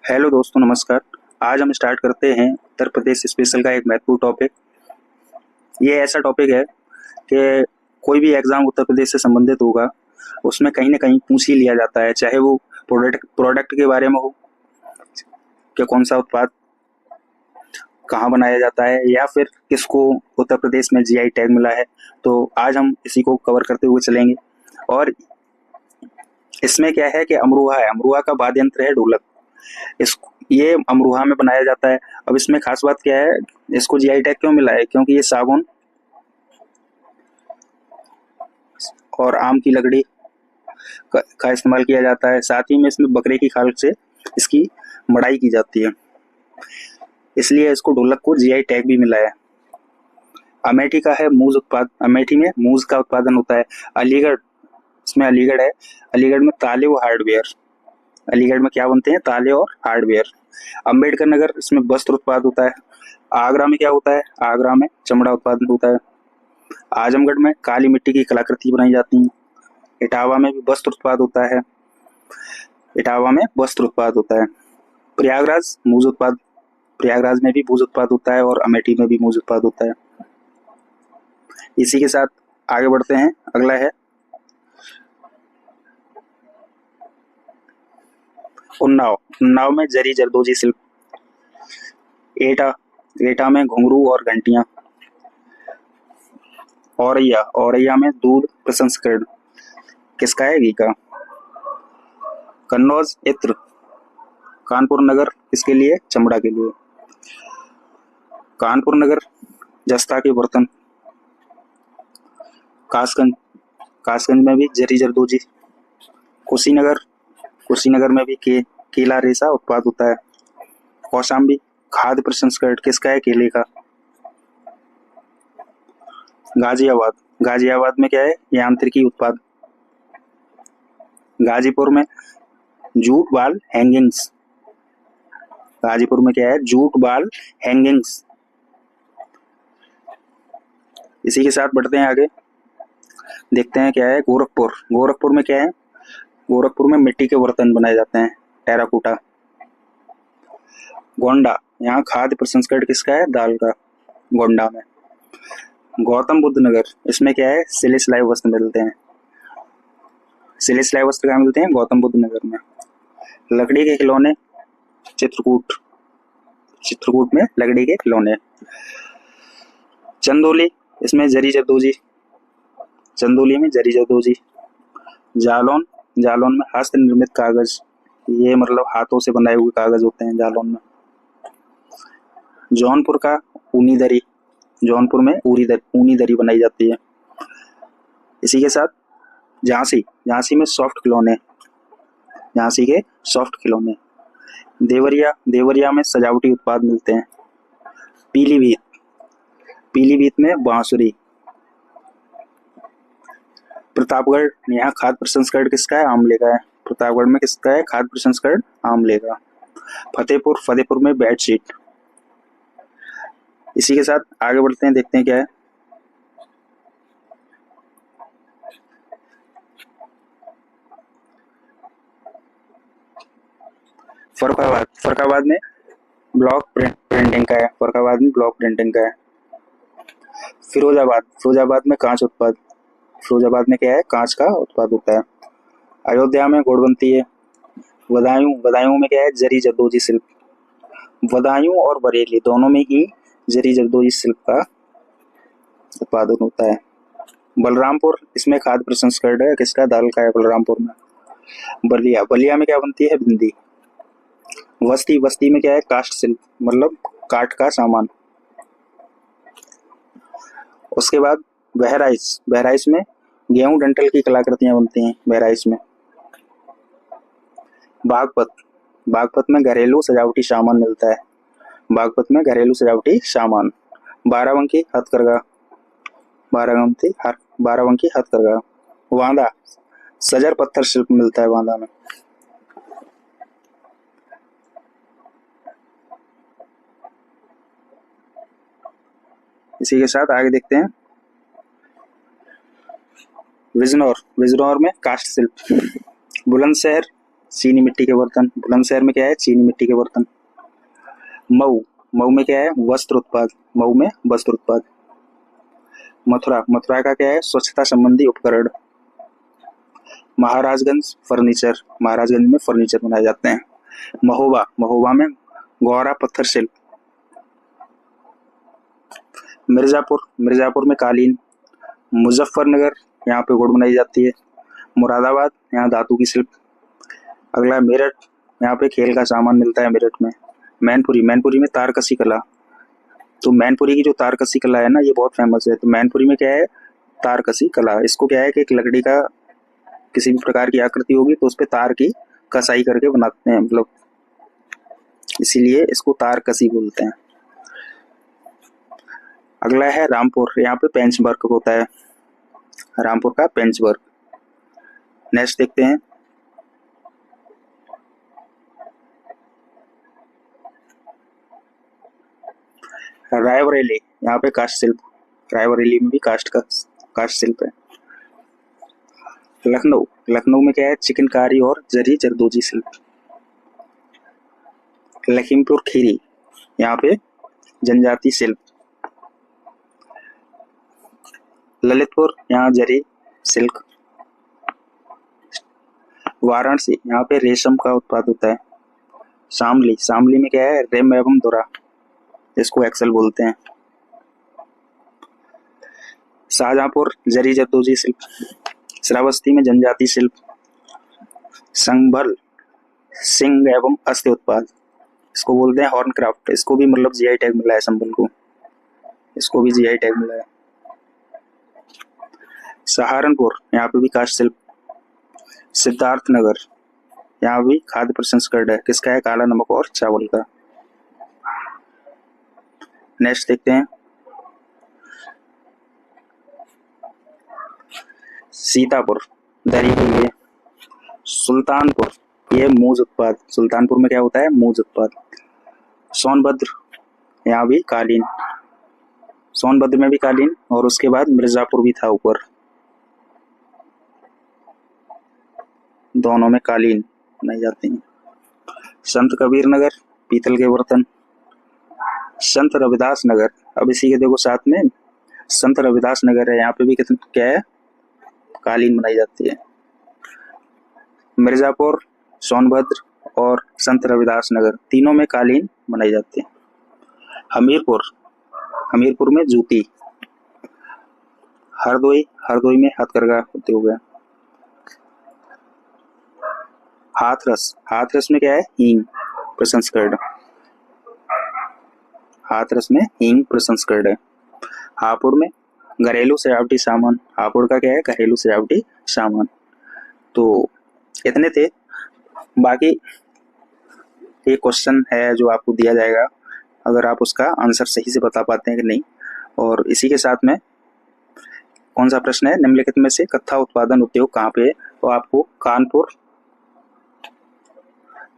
Hello दोस्तों, नमस्कार। आज हम स्टार्ट करते हैं उत्तर प्रदेश स्पेशल का एक महत्वपूर्ण टॉपिक। ये ऐसा टॉपिक है कि कोई भी एग्जाम उत्तर प्रदेश से संबंधित होगा, उसमें कहीं ना कहीं पूछ ही लिया जाता है, चाहे वो प्रोडक्ट के बारे में हो कि कौन सा उत्पाद कहाँ बनाया जाता है या फिर किसको उत्तर प्रदेश में जीआई टैग मिला है। तो आज हम इसी को कवर करते हुए चलेंगे। और इसमें क्या है कि अमरोहा है, अमरोहा का वाद्य यंत्र है ढोलक। इस ये अमरोहा में बनाया जाता है। अब इसमें खास बात क्या है, इसको जीआई टैग क्यों मिला है? क्योंकि ये सागौन और आम की लकड़ी का इस्तेमाल किया जाता है। साथ ही में इसमें बकरे की खाल से इसकी मड़ाई की जाती है, इसलिए इसको ढोलक को जीआई टैग भी मिला है। अमेठी का है मूज उत्पाद, अमेठी में मूज का उत्पादन होता है। अलीगढ़, इसमें अलीगढ़ है, अलीगढ़ में ताले व हार्डवेयर, अलीगढ़ में क्या बनते हैं? ताले और हार्डवेयर। अम्बेडकर नगर, इसमें वस्त्र उत्पाद होता है। आगरा में क्या होता है? आगरा में चमड़ा उत्पादन होता है। आजमगढ़ में काली मिट्टी की कलाकृति बनाई जाती है। इटावा में भी वस्त्र उत्पाद होता है, इटावा में वस्त्र उत्पाद होता है। प्रयागराज मूज उत्पाद, प्रयागराज में भी मूज उत्पाद होता है और अमेठी में भी मूज उत्पाद होता है। इसी के साथ आगे बढ़ते हैं। अगला है उन्नाव, उन्नाव में जरी जरदोजी शिल्प। एटा, एटा में घुंघरू और घंटियां। औरैया, औरैया में दूध प्रसंस्करण, किसका है? घी का। कन्नौज इत्र, कानपुर नगर, इसके लिए चमड़ा के लिए। कानपुर नगर जस्ता के बर्तन। कासगंज, कासगंज में भी जरी जरदोजी। कुशीनगर, कुशीनगर में भी केला रेशा उत्पाद होता है। कौशाम्बी खाद्य प्रसंस्करण, किसका है? केले का। गाजियाबाद, गाजियाबाद में क्या है? यांत्रिकी उत्पाद। गाजीपुर में जूट बाल हैंगिंग्स, गाजीपुर में क्या है? जूट बाल हैंगिंग्स। इसी के साथ बढ़ते हैं आगे, देखते हैं क्या है। गोरखपुर, गोरखपुर में क्या है? गोरखपुर में मिट्टी के बर्तन बनाए जाते हैं, टेराकोटा। गोंडा, यहाँ खाद्य प्रसंस्करण किसका है? दाल का, गोंडा में। गौतम बुद्ध नगर, इसमें क्या है? सिले सिलाई वस्त्र मिलते हैं, सिले सिलाई वस्त्र कहाँ मिलते हैं? गौतम बुद्ध नगर में। लकड़ी के खिलौने, चित्रकूट, चित्रकूट में लकड़ी के खिलौने। चंदौली, इसमें जरी जरदोजी, चंदौली में जरी जरदोजी। जालौन, जालौन में हस्त निर्मित कागज, ये मतलब हाथों से बनाए हुए कागज होते हैं जालौन में। जौनपुर का ऊनी दरी, जौनपुर में ऊनी दरी बनाई जाती है। इसी के साथ झांसी, झांसी में सॉफ्ट खिलौने, झांसी के सॉफ्ट खिलौने। देवरिया, देवरिया में सजावटी उत्पाद मिलते हैं। पीलीभीत, पीलीभीत में बांसुरी। प्रतापगढ़, यहाँ खाद्य प्रसंस्करण किसका है? आमले का है। प्रतापगढ़ में किसका है खाद्य प्रसंस्करण? आमले का। फतेहपुर, फतेहपुर में बेडशीट। इसी के साथ आगे बढ़ते हैं, देखते हैं क्या है। फरुखाबाद, फरुखाबाद में ब्लॉक प्रिंटिंग का है, फरुखाबाद में ब्लॉक प्रिंटिंग का है। फिरोजाबाद, फिरोजाबाद में कांच उत्पाद, फिरोजाबाद में क्या है? कांच का उत्पाद होता है। अयोध्या में गुड़ बनती है। बदायूं, बदायूं में क्या है? जरी जरदोजी शिल्प। बदायूं और बरेली दोनों में ही जरी जरदोजी शिल्प का उत्पादन होता है। बलरामपुर, इसमें खाद्य प्रसंस्करण है, किसका? दाल का है बलरामपुर में। बलिया, बलिया में क्या बनती है? बिंदी। बस्ती, बस्ती में क्या है? काष्ठ शिल्प, मतलब काठ का सामान। उसके बाद बहराइच, बहराइच में गेहूं डंठल की कलाकृतियां बनती हैं बहराइच में। बागपत, बागपत में घरेलू सजावटी सामान मिलता है, बागपत में घरेलू सजावटी सामान। बाराबंकी हथकरघा, बाराबंकी हथकरघा। वांदा, सजर पत्थर शिल्प मिलता है वांदा में। इसी के साथ आगे देखते हैं। बिजनौर, बिजनौर में काष्ठ शिल्प। बुलंदशहर, चीनी मिट्टी के बर्तन। बुलंदशहर में क्या है? चीनी मिट्टी के बर्तन। मऊ, मऊ में क्या है? वस्त्र उत्पाद, मऊ में वस्त्र उत्पाद। मथुरा, मथुरा का क्या है? स्वच्छता संबंधी उपकरण। महाराजगंज, फर्नीचर, महाराजगंज में फर्नीचर बनाए जाते हैं। महोबा, महोबा में गौरा पत्थर शिल्प। मिर्जापुर, मिर्जापुर में कालीन। मुजफ्फरनगर, यहाँ पे गुड़ बनाई जाती है। मुरादाबाद, यहाँ धातु की शिल्प। अगला मेरठ, यहाँ पे खेल का सामान मिलता है मेरठ में। मैनपुरी, मैनपुरी में तारकसी कला। तो मैनपुरी की जो तारकसी कला है ना, ये बहुत फेमस है। तो मैनपुरी में क्या है? तारकसी कला। इसको क्या है कि एक लकड़ी का किसी भी प्रकार की आकृति होगी तो उस पे तार की कसाई करके बनाते हैं, मतलब इसीलिए इसको तारकसी बोलते हैं। अगला है रामपुर, यहाँ पे पेंच वर्क होता है, रामपुर का पेंच वर्क। नेक्स्ट देखते हैं रायबरेली, यहाँ पे काष्ठ शिल्प, रायबरेली में भी काष्ठ शिल्प है। लखनऊ, लखनऊ में क्या है? चिकनकारी और जरी जरदोजी शिल्प। लखीमपुर खीरी, यहाँ पे जनजाति शिल्प। ललितपुर, यहाँ जरी सिल्क। वाराणसी, यहाँ पे रेशम का उत्पाद होता है। शामली, शामली में क्या है? रेम एवं दोरा, इसको एक्सल बोलते हैं। शाहजहांपुर, जरी जरदोजी शिल्प। श्रावस्ती में जनजाति शिल्प। संभल, सिंग एवं अस्थि उत्पाद, इसको बोलते हैं हॉर्न क्राफ्ट। इसको भी मतलब जीआई टैग मिला है संभल को, इसको भी जीआई टैग मिला है। सहारनपुर, यहाँ पे भी काष्ठ शिल्प। सिद्धार्थनगर, यहाँ भी खाद्य प्रसंस्करण है। किसका है? काला नमक और चावल का। नेक्स्ट देखते हैं सीतापुर, दरी के लिए। सुल्तानपुर, ये मूज उत्पाद, सुल्तानपुर में क्या होता है? मूज उत्पाद। सोनभद्र, यहाँ भी कालीन, सोनभद्र में भी कालीन, और उसके बाद मिर्जापुर भी था ऊपर, दोनों में कालीन बनाई जाती हैं। संत कबीर नगर, पीतल के बर्तन। संत रविदास नगर, अब इसी के देखो साथ में संत रविदास नगर है, यहाँ पे भी कितना क्या है? कालीन बनाई जाती है। मिर्जापुर, सोनभद्र और संत रविदास नगर, तीनों में कालीन बनाई जाती है। हमीरपुर, हमीरपुर में जूती। हरदोई, हरदोई में हथकरघा होते हुए। हाथरस, हाथरस में क्या है? हींग प्रसंस्करण, हाथरस में हींग प्रसंस्करण है। हापुड़ में घरेलू सजावटी सामान, हापुड़ का क्या है? घरेलू सजावटी सामान। तो इतने थे, बाकी एक क्वेश्चन है जो आपको दिया जाएगा, अगर आप उसका आंसर सही से बता पाते हैं कि नहीं। और इसी के साथ में कौन सा प्रश्न है? निम्नलिखित में से कत्था उत्पादन उद्योग कहाँ पे है? तो आपको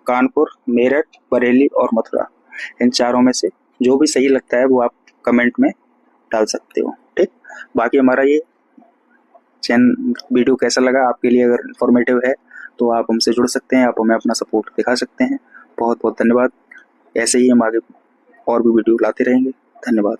कानपुर, मेरठ, बरेली और मथुरा, इन चारों में से जो भी सही लगता है वो आप कमेंट में डाल सकते हो। ठीक, बाकी हमारा ये चैनल वीडियो कैसा लगा आपके लिए, अगर इन्फॉर्मेटिव है तो आप हमसे जुड़ सकते हैं, आप हमें अपना सपोर्ट दिखा सकते हैं। बहुत बहुत धन्यवाद। ऐसे ही हम आगे और भी वीडियो लाते रहेंगे। धन्यवाद।